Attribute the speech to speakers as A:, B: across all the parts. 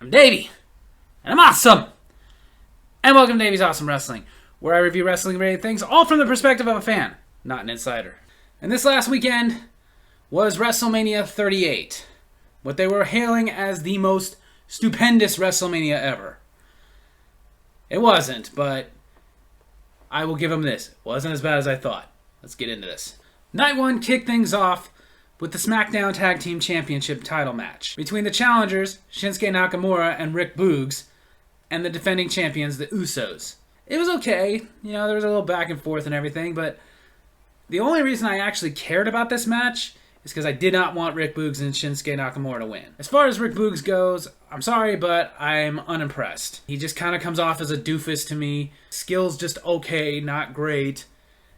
A: I'm Davy, and I'm awesome! And welcome to Davy's Awesome Wrestling, where I review wrestling-related things all from the perspective of a fan, not an insider. And this last weekend was WrestleMania 38, what they were hailing as the most stupendous WrestleMania ever. It wasn't, but I will give them this. It wasn't as bad as I thought. Let's get into this. Night 1 kicked things off with the SmackDown Tag Team Championship title match between the challengers, Shinsuke Nakamura and Rick Boogs, and the defending champions, the Usos. It was okay. There was a little back and forth and everything, but the only reason I actually cared about this match is because I did not want Rick Boogs and Shinsuke Nakamura to win. As far as Rick Boogs goes, I'm sorry, but I'm unimpressed. He just kind of comes off as a doofus to me. Skills just okay, not great.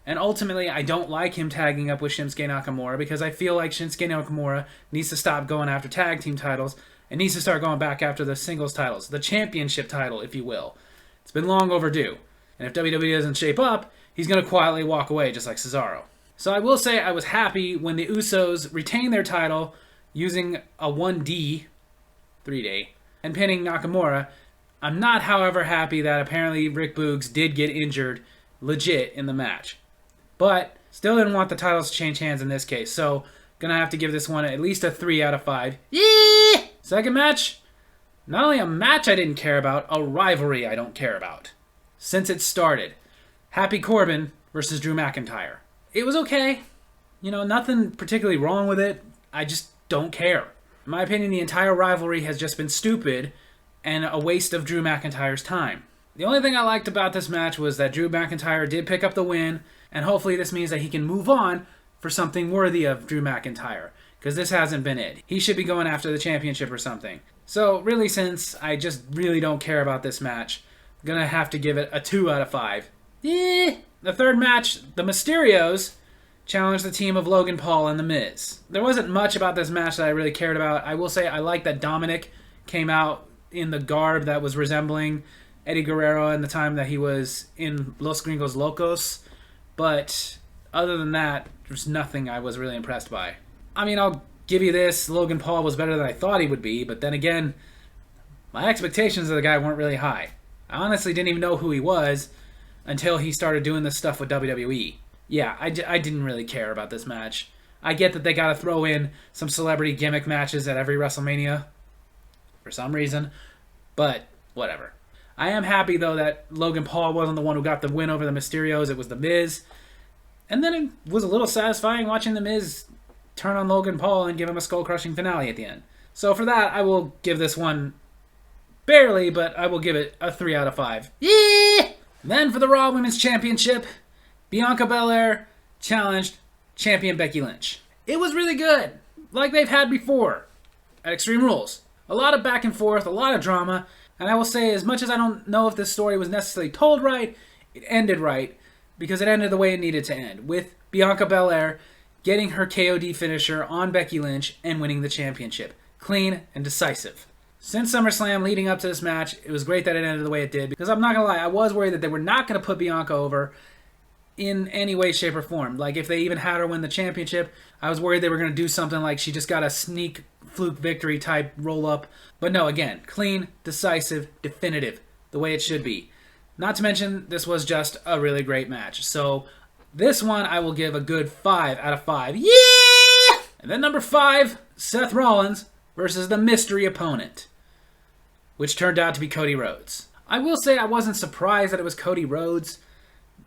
A: And ultimately, I don't like him tagging up with Shinsuke Nakamura because I feel like Shinsuke Nakamura needs to stop going after tag team titles and needs to start going back after the singles titles, the championship title, if you will. It's been long overdue. And if WWE doesn't shape up, he's going to quietly walk away just like Cesaro. So I will say I was happy when the Usos retained their title using a 1D, 3-day, and pinning Nakamura. I'm not, however, happy that apparently Rick Boogs did get injured legit in the match. But still didn't want the titles to change hands in this case, so gonna have to give this one at least a 3 out of 5. Yeah! Second match, not only a match I didn't care about, a rivalry I don't care about. Since it started, Happy Corbin versus Drew McIntyre. It was okay. Nothing particularly wrong with it. I just don't care. In my opinion, the entire rivalry has just been stupid and a waste of Drew McIntyre's time. The only thing I liked about this match was that Drew McIntyre did pick up the win, and hopefully this means that he can move on for something worthy of Drew McIntyre, because this hasn't been it. He should be going after the championship or something. So really, since I just really don't care about this match, I'm going to have to give it a 2 out of 5. The third match, the Mysterios challenged the team of Logan Paul and The Miz. There wasn't much about this match that I really cared about. I will say I like that Dominic came out in the garb that was resembling Eddie Guerrero in the time that he was in Los Gringos Locos. But other than that, there's nothing I was really impressed by. I'll give you this. Logan Paul was better than I thought he would be. But then again, my expectations of the guy weren't really high. I honestly didn't even know who he was until he started doing this stuff with WWE. Yeah, I didn't really care about this match. I get that they got to throw in some celebrity gimmick matches at every WrestleMania for some reason. But whatever. I am happy, though, that Logan Paul wasn't the one who got the win over the Mysterios. It was The Miz. And then it was a little satisfying watching The Miz turn on Logan Paul and give him a skull-crushing finale at the end. So for that, I will give this one barely, but I will give it a 3 out of 5. Yeah! Then for the Raw Women's Championship, Bianca Belair challenged champion Becky Lynch. It was really good, like they've had before at Extreme Rules. A lot of back and forth, a lot of drama. And I will say, as much as I don't know if this story was necessarily told right, it ended right, because it ended the way it needed to end, with Bianca Belair getting her KOD finisher on Becky Lynch and winning the championship. Clean and decisive. Since SummerSlam leading up to this match, it was great that it ended the way it did, because I'm not going to lie, I was worried that they were not going to put Bianca over in any way, shape, or form. Like, if they even had her win the championship, I was worried they were going to do something like she just got a sneak fluke victory type roll-up. But no, again, clean, decisive, definitive, the way it should be. Not to mention, this was just a really great match. So, this one I will give a good 5 out of 5. Yeah! And then number 5, Seth Rollins versus the mystery opponent, which turned out to be Cody Rhodes. I will say I wasn't surprised that it was Cody Rhodes,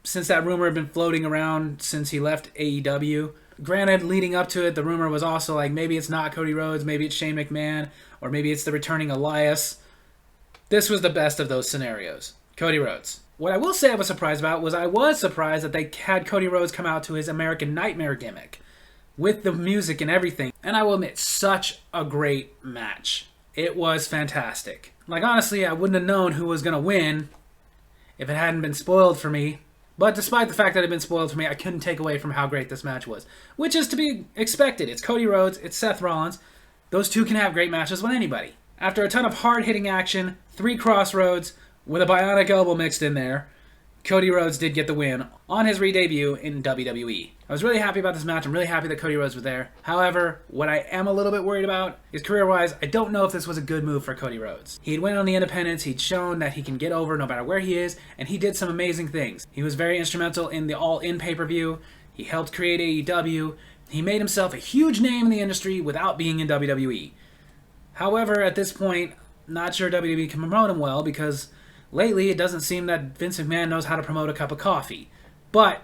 A: since that rumor had been floating around since he left AEW. Granted, leading up to it, the rumor was also like, maybe it's not Cody Rhodes, maybe it's Shane McMahon, or maybe it's the returning Elias. This was the best of those scenarios. Cody Rhodes. What I will say I was surprised about was I was surprised that they had Cody Rhodes come out to his American Nightmare gimmick with the music and everything. And I will admit, such a great match. It was fantastic. Like, honestly, I wouldn't have known who was going to win if it hadn't been spoiled for me. But despite the fact that it had been spoiled for me, I couldn't take away from how great this match was. Which is to be expected. It's Cody Rhodes, it's Seth Rollins. Those two can have great matches with anybody. After a ton of hard-hitting action, 3 crossroads, with a bionic elbow mixed in there, Cody Rhodes did get the win on his re-debut in WWE. I was really happy about this match. I'm really happy that Cody Rhodes was there. However, what I am a little bit worried about is career-wise, I don't know if this was a good move for Cody Rhodes. He'd went on the independents, he'd shown that he can get over no matter where he is, and he did some amazing things. He was very instrumental in the All-In pay-per-view. He helped create AEW. He made himself a huge name in the industry without being in WWE. However, at this point, not sure WWE can promote him well because lately it doesn't seem that Vince McMahon knows how to promote a cup of coffee. But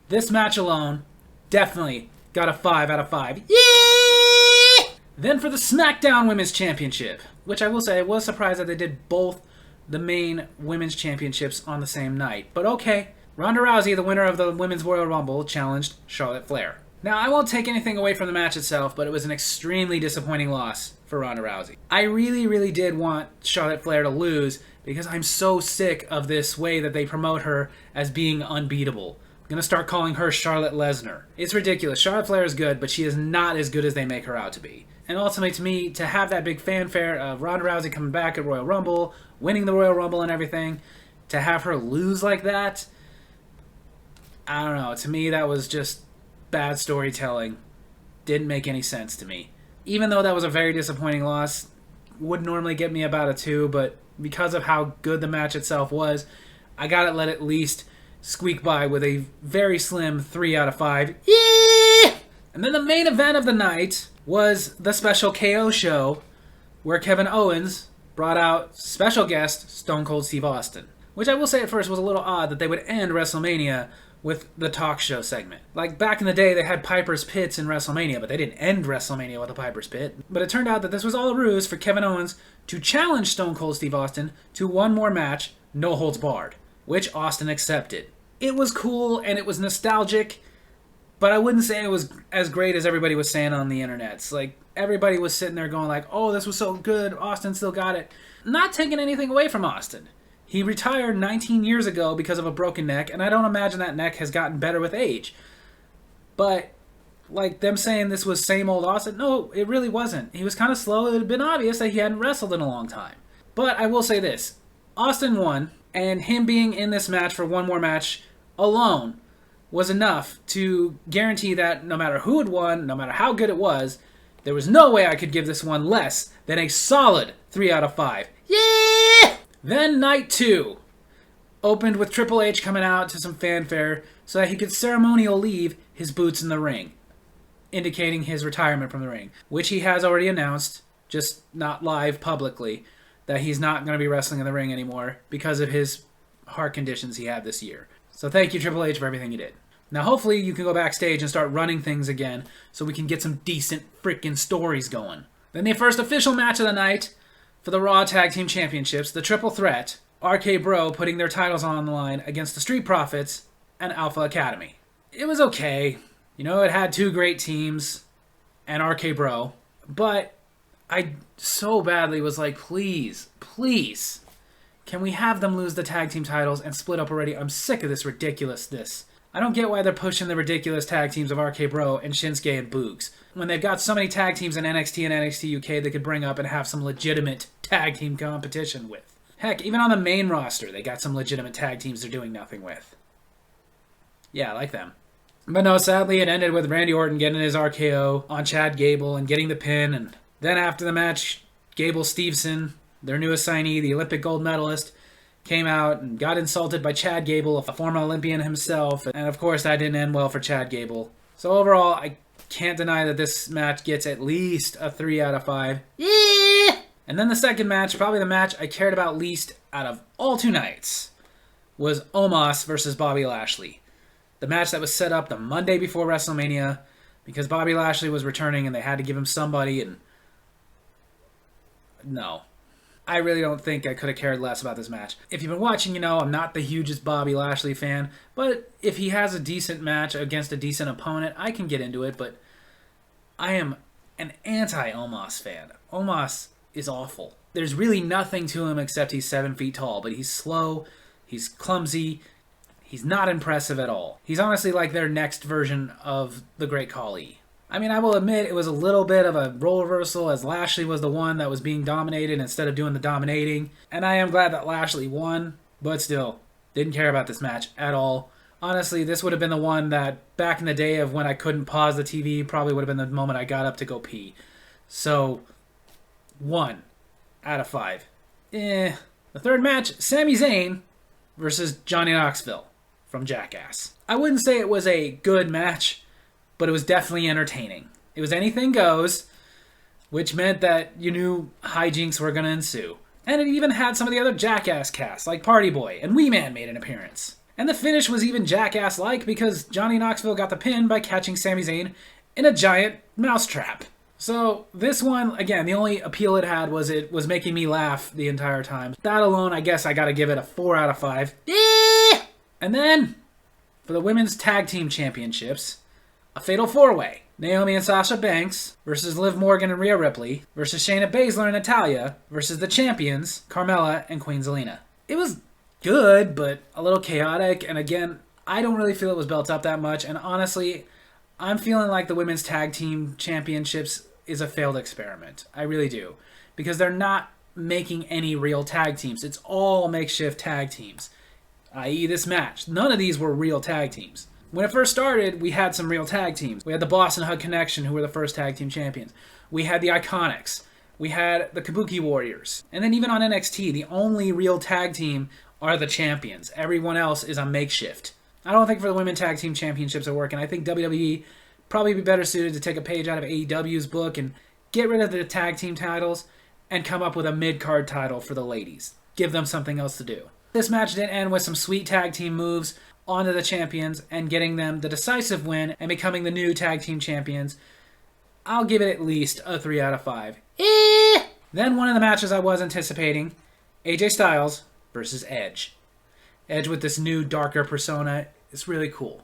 A: this match alone definitely got a 5 out of 5. Yeah! Then for the SmackDown Women's Championship, which I will say I was surprised that they did both the main women's championships on the same night. But okay, Ronda Rousey, the winner of the Women's Royal Rumble, challenged Charlotte Flair. Now, I won't take anything away from the match itself, but it was an extremely disappointing loss for Ronda Rousey. I really, really did want Charlotte Flair to lose because I'm so sick of this way that they promote her as being unbeatable. I'm going to start calling her Charlotte Lesnar. It's ridiculous. Charlotte Flair is good, but she is not as good as they make her out to be. And ultimately, to me, to have that big fanfare of Ronda Rousey coming back at Royal Rumble, winning the Royal Rumble and everything, to have her lose like that, I don't know. To me, that was just bad storytelling. Didn't make any sense to me. Even though that was a very disappointing loss, would normally get me about a 2, but because of how good the match itself was, I gotta let it at least squeak by with a very slim 3 out of 5. Yeah! And then the main event of the night was the special KO show where Kevin Owens brought out special guest Stone Cold Steve Austin. Which I will say at first was a little odd that they would end WrestleMania with the talk show segment. Like, back in the day, they had Piper's Pits in WrestleMania, but they didn't end WrestleMania with a Piper's Pit. But it turned out that this was all a ruse for Kevin Owens to challenge Stone Cold Steve Austin to one more match, no holds barred, which Austin accepted. It was cool, and it was nostalgic, but I wouldn't say it was as great as everybody was saying on the internets. Like, everybody was sitting there going like, oh, this was so good, Austin still got it. Not taking anything away from Austin. He retired 19 years ago because of a broken neck, and I don't imagine that neck has gotten better with age. But, like, them saying this was same old Austin, no, it really wasn't. He was kind of slow. It had been obvious that he hadn't wrestled in a long time. But I will say this. Austin won, and him being in this match for one more match alone was enough to guarantee that no matter who had won, no matter how good it was, there was no way I could give this one less than a solid 3 out of 5. Yeah! Then night 2 opened with Triple H coming out to some fanfare so that he could ceremonial leave his boots in the ring, indicating his retirement from the ring, which he has already announced, just not live publicly, that he's not going to be wrestling in the ring anymore because of his heart conditions he had this year. So thank you, Triple H, for everything you did. Now hopefully you can go backstage and start running things again so we can get some decent freaking stories going. Then the first official match of the night for the Raw Tag Team Championships, the Triple Threat, RK Bro putting their titles on the line against the Street Profits and Alpha Academy. It was okay. You know, it had 2 great teams and RK Bro, but I so badly was like, please, can we have them lose the tag team titles and split up already? I'm sick of this ridiculousness. I don't get why they're pushing the ridiculous tag teams of RK Bro and Shinsuke and Boogs when they've got so many tag teams in NXT and NXT UK they could bring up and have some legitimate tag team competition with. Heck, even on the main roster, they got some legitimate tag teams they're doing nothing with. Yeah, I like them. But no, sadly, it ended with Randy Orton getting his RKO on Chad Gable and getting the pin. And then after the match, Gable Steveson, their new assignee, the Olympic gold medalist, came out and got insulted by Chad Gable, a former Olympian himself. And of course, that didn't end well for Chad Gable. So overall, I can't deny that this match gets at least a 3 out of 5. Yeah! And then the second match, probably the match I cared about least out of all 2 nights, was Omos versus Bobby Lashley. The match that was set up the Monday before WrestleMania because Bobby Lashley was returning and they had to give him somebody, and no. I really don't think I could have cared less about this match. If you've been watching, you know I'm not the hugest Bobby Lashley fan, but if he has a decent match against a decent opponent, I can get into it, but I am an anti-Omos fan. Omos is awful. There's really nothing to him except he's 7 feet tall, but he's slow, he's clumsy, he's not impressive at all. He's honestly like their next version of the Great Khali. I mean, I will admit it was a little bit of a role reversal as Lashley was the one that was being dominated instead of doing the dominating. And I am glad that Lashley won, but still, didn't care about this match at all. Honestly, this would have been the one that back in the day of when I couldn't pause the TV probably would have been the moment I got up to go pee. So, 1 out of 5. The third match, Sami Zayn versus Johnny Knoxville from Jackass. I wouldn't say it was a good match, but it was definitely entertaining. It was anything goes, which meant that you knew hijinks were going to ensue. And it even had some of the other Jackass casts, like Party Boy and Wee Man made an appearance. And the finish was even Jackass-like because Johnny Knoxville got the pin by catching Sami Zayn in a giant mousetrap. So this one, again, the only appeal it had was it was making me laugh the entire time. That alone, I guess I gotta give it a 4 out of 5. And then, for the Women's Tag Team Championships, a Fatal 4-Way. Naomi and Sasha Banks versus Liv Morgan and Rhea Ripley versus Shayna Baszler and Natalya versus the champions, Carmella and Queen Zelina. It was good, but a little chaotic, and again, I don't really feel it was built up that much, and honestly, I'm feeling like the Women's Tag Team Championships is a failed experiment. I really do. Because they're not making any real tag teams. It's all makeshift tag teams. I.e. this match. None of these were real tag teams. When it first started, we had some real tag teams. We had the Boston Hug Connection, who were the first tag team champions. We had the Iconics. We had the Kabuki Warriors. And then even on NXT, the only real tag team are the champions. Everyone else is a makeshift. I don't think for the Women Tag Team Championships are working. I think WWE probably be better suited to take a page out of AEW's book and get rid of the tag team titles and come up with a mid-card title for the ladies. Give them something else to do. This match did end with some sweet tag team moves onto the champions and getting them the decisive win and becoming the new tag team champions. I'll give it at least a 3 out of 5. Then one of the matches I was anticipating, AJ Styles versus Edge. Edge with this new darker persona is really cool.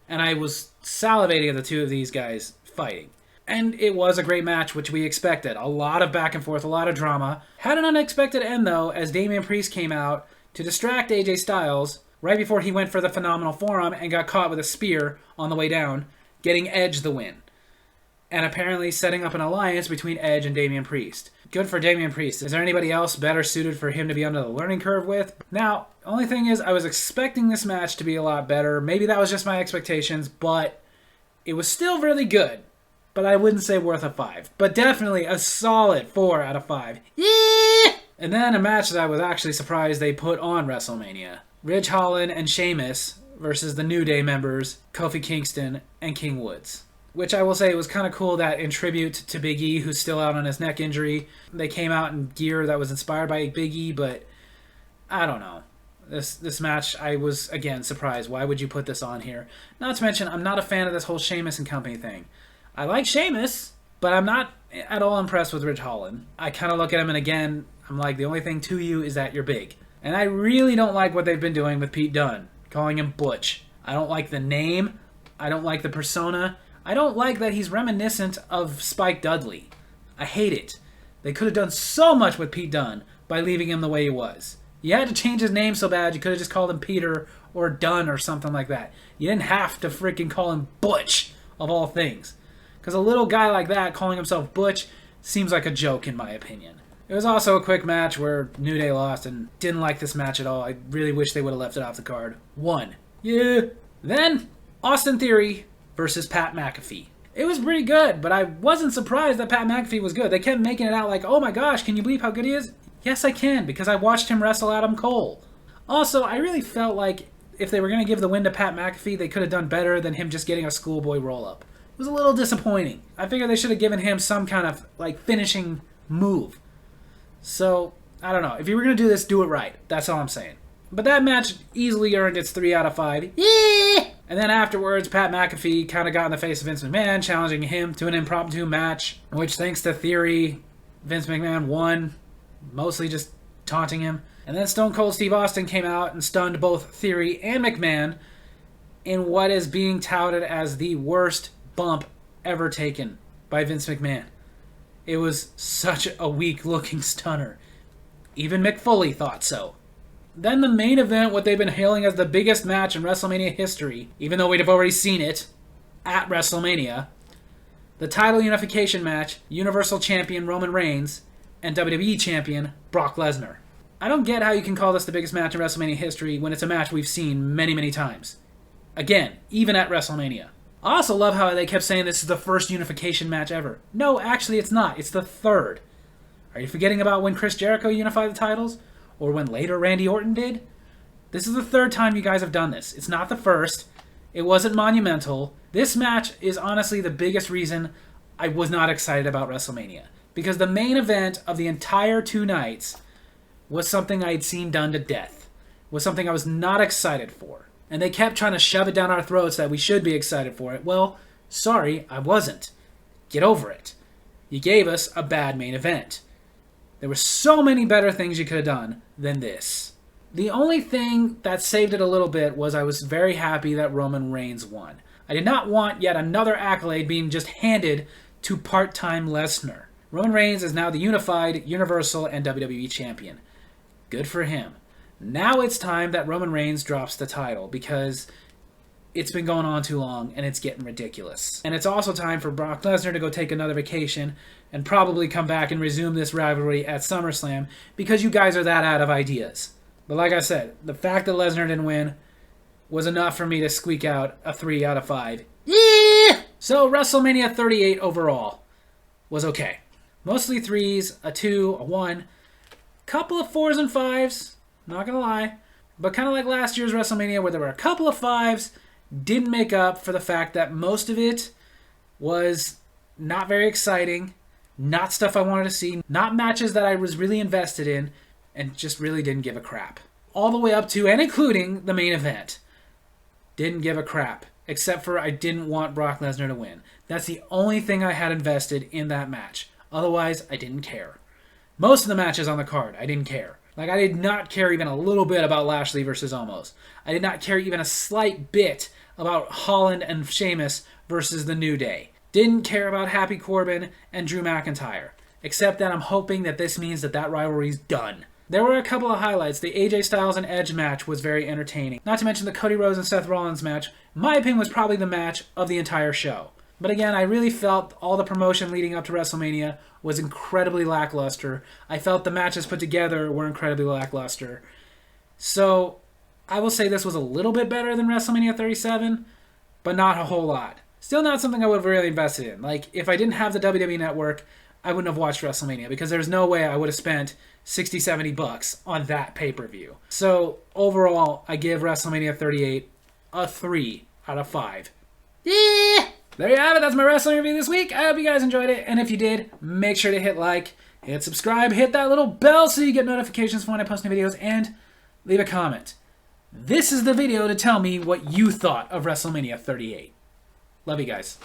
A: And I was salivating at the two of these guys fighting. And it was a great match, which we expected. A lot of back and forth, a lot of drama. Had an unexpected end, though, as Damian Priest came out to distract AJ Styles right before he went for the Phenomenal Forearm and got caught with a spear on the way down, getting Edge the win. And apparently setting up an alliance between Edge and Damian Priest. Good for Damian Priest. Is there anybody else better suited for him to be under the learning curve with? Now, only thing is, I was expecting this match to be a lot better. Maybe that was just my expectations, but it was still really good. But I wouldn't say worth a 5. But definitely a solid 4 out of 5. Yeah! And then a match that I was actually surprised they put on WrestleMania. Ridge Holland and Sheamus versus the New Day members, Kofi Kingston and King Woods. Which I will say was kind of cool that in tribute to Big E, who's still out on his neck injury, they came out in gear that was inspired by Big E, but I don't know. This match, I was, again, surprised. Why would you put this on here? Not to mention, I'm not a fan of this whole Sheamus and company thing. I like Sheamus, but I'm not at all impressed with Ridge Holland. I kind of look at him, and again, I'm like, the only thing to you is that you're big. And I really don't like what they've been doing with Pete Dunne, calling him Butch. I don't like the name. I don't like the persona. I don't like that he's reminiscent of Spike Dudley. I hate it. They could have done so much with Pete Dunne by leaving him the way he was. You had to change his name so bad, you could have just called him Peter or Dunn or something like that. You didn't have to freaking call him Butch, of all things. Because a little guy like that calling himself Butch seems like a joke, in my opinion. It was also a quick match where New Day lost and didn't like this match at all. I really wish they would have left it off the card. 1. Yeah. Then, Austin Theory versus Pat McAfee. It was pretty good, but I wasn't surprised that Pat McAfee was good. They kept making it out like, oh my gosh, can you believe how good he is? Yes, I can, because I watched him wrestle Adam Cole. Also, I really felt like if they were going to give the win to Pat McAfee, they could have done better than him just getting a schoolboy roll-up. It was a little disappointing. I figured they should have given him some kind of finishing move. So, I don't know. If you were going to do this, do it right. That's all I'm saying. But that match easily earned its 3 out of 5. Yeah! And then afterwards, Pat McAfee kind of got in the face of Vince McMahon, challenging him to an impromptu match, which, thanks to Theory, Vince McMahon won, mostly just taunting him. And then Stone Cold Steve Austin came out and stunned both Theory and McMahon in what is being touted as the worst bump ever taken by Vince McMahon. It was such a weak-looking stunner. Even Mick Foley thought so. Then the main event, what they've been hailing as the biggest match in WrestleMania history, even though we'd have already seen it at WrestleMania, the title unification match, Universal Champion Roman Reigns and WWE Champion Brock Lesnar. I don't get how you can call this the biggest match in WrestleMania history when it's a match we've seen many, many times. Again, even at WrestleMania. I also love how they kept saying this is the first unification match ever. No, actually it's not. It's the third. Are you forgetting about when Chris Jericho unified the titles? Or when later Randy Orton did? This is the third time you guys have done this. It's not the first. It wasn't monumental. This match is honestly the biggest reason I was not excited about WrestleMania. Because the main event of the entire 2 nights was something I had seen done to death. Was something I was not excited for. And they kept trying to shove it down our throats that we should be excited for it. Well, sorry, I wasn't. Get over it. You gave us a bad main event. There were so many better things you could have done than this. The only thing that saved it a little bit was I was very happy that Roman Reigns won. I did not want yet another accolade being just handed to part-time Lesnar. Roman Reigns is now the unified, Universal, and WWE champion. Good for him. Now it's time that Roman Reigns drops the title because it's been going on too long and it's getting ridiculous. And it's also time for Brock Lesnar to go take another vacation and probably come back and resume this rivalry at SummerSlam because you guys are that out of ideas. But like I said, the fact that Lesnar didn't win was enough for me to squeak out a 3 out of 5. Yeah! So WrestleMania 38 overall was okay. Mostly 3s, a 2, a 1, couple of 4s and 5s, not gonna lie. But kind of like last year's WrestleMania where there were a couple of 5s, didn't make up for the fact that most of it was not very exciting, not stuff I wanted to see, not matches that I was really invested in, and just really didn't give a crap. All the way up to and including the main event. Didn't give a crap. Except for I didn't want Brock Lesnar to win. That's the only thing I had invested in that match. Otherwise, I didn't care. Most of the matches on the card, I didn't care. Like, I did not care even a little bit about Lashley versus Omos. I did not care even a slight bit about Holland and Sheamus versus The New Day. Didn't care about Happy Corbin and Drew McIntyre. Except that I'm hoping that this means that that rivalry's done. There were a couple of highlights. The AJ Styles and Edge match was very entertaining. Not to mention the Cody Rhodes and Seth Rollins match. In my opinion, was probably the match of the entire show. But again, I really felt all the promotion leading up to WrestleMania was incredibly lackluster. I felt the matches put together were incredibly lackluster. So, I will say this was a little bit better than WrestleMania 37, but not a whole lot. Still not something I would have really invested in. Like, if I didn't have the WWE Network, I wouldn't have watched WrestleMania because there's no way I would have spent $60-$70 on that pay-per-view. So, overall, I give WrestleMania 38 a 3 out of 5. Yeah! There you have it. That's my wrestling review this week. I hope you guys enjoyed it. And if you did, make sure to hit like, hit subscribe, hit that little bell so you get notifications for when I post new videos, and leave a comment. This is the video to tell me what you thought of WrestleMania 38. Love you guys.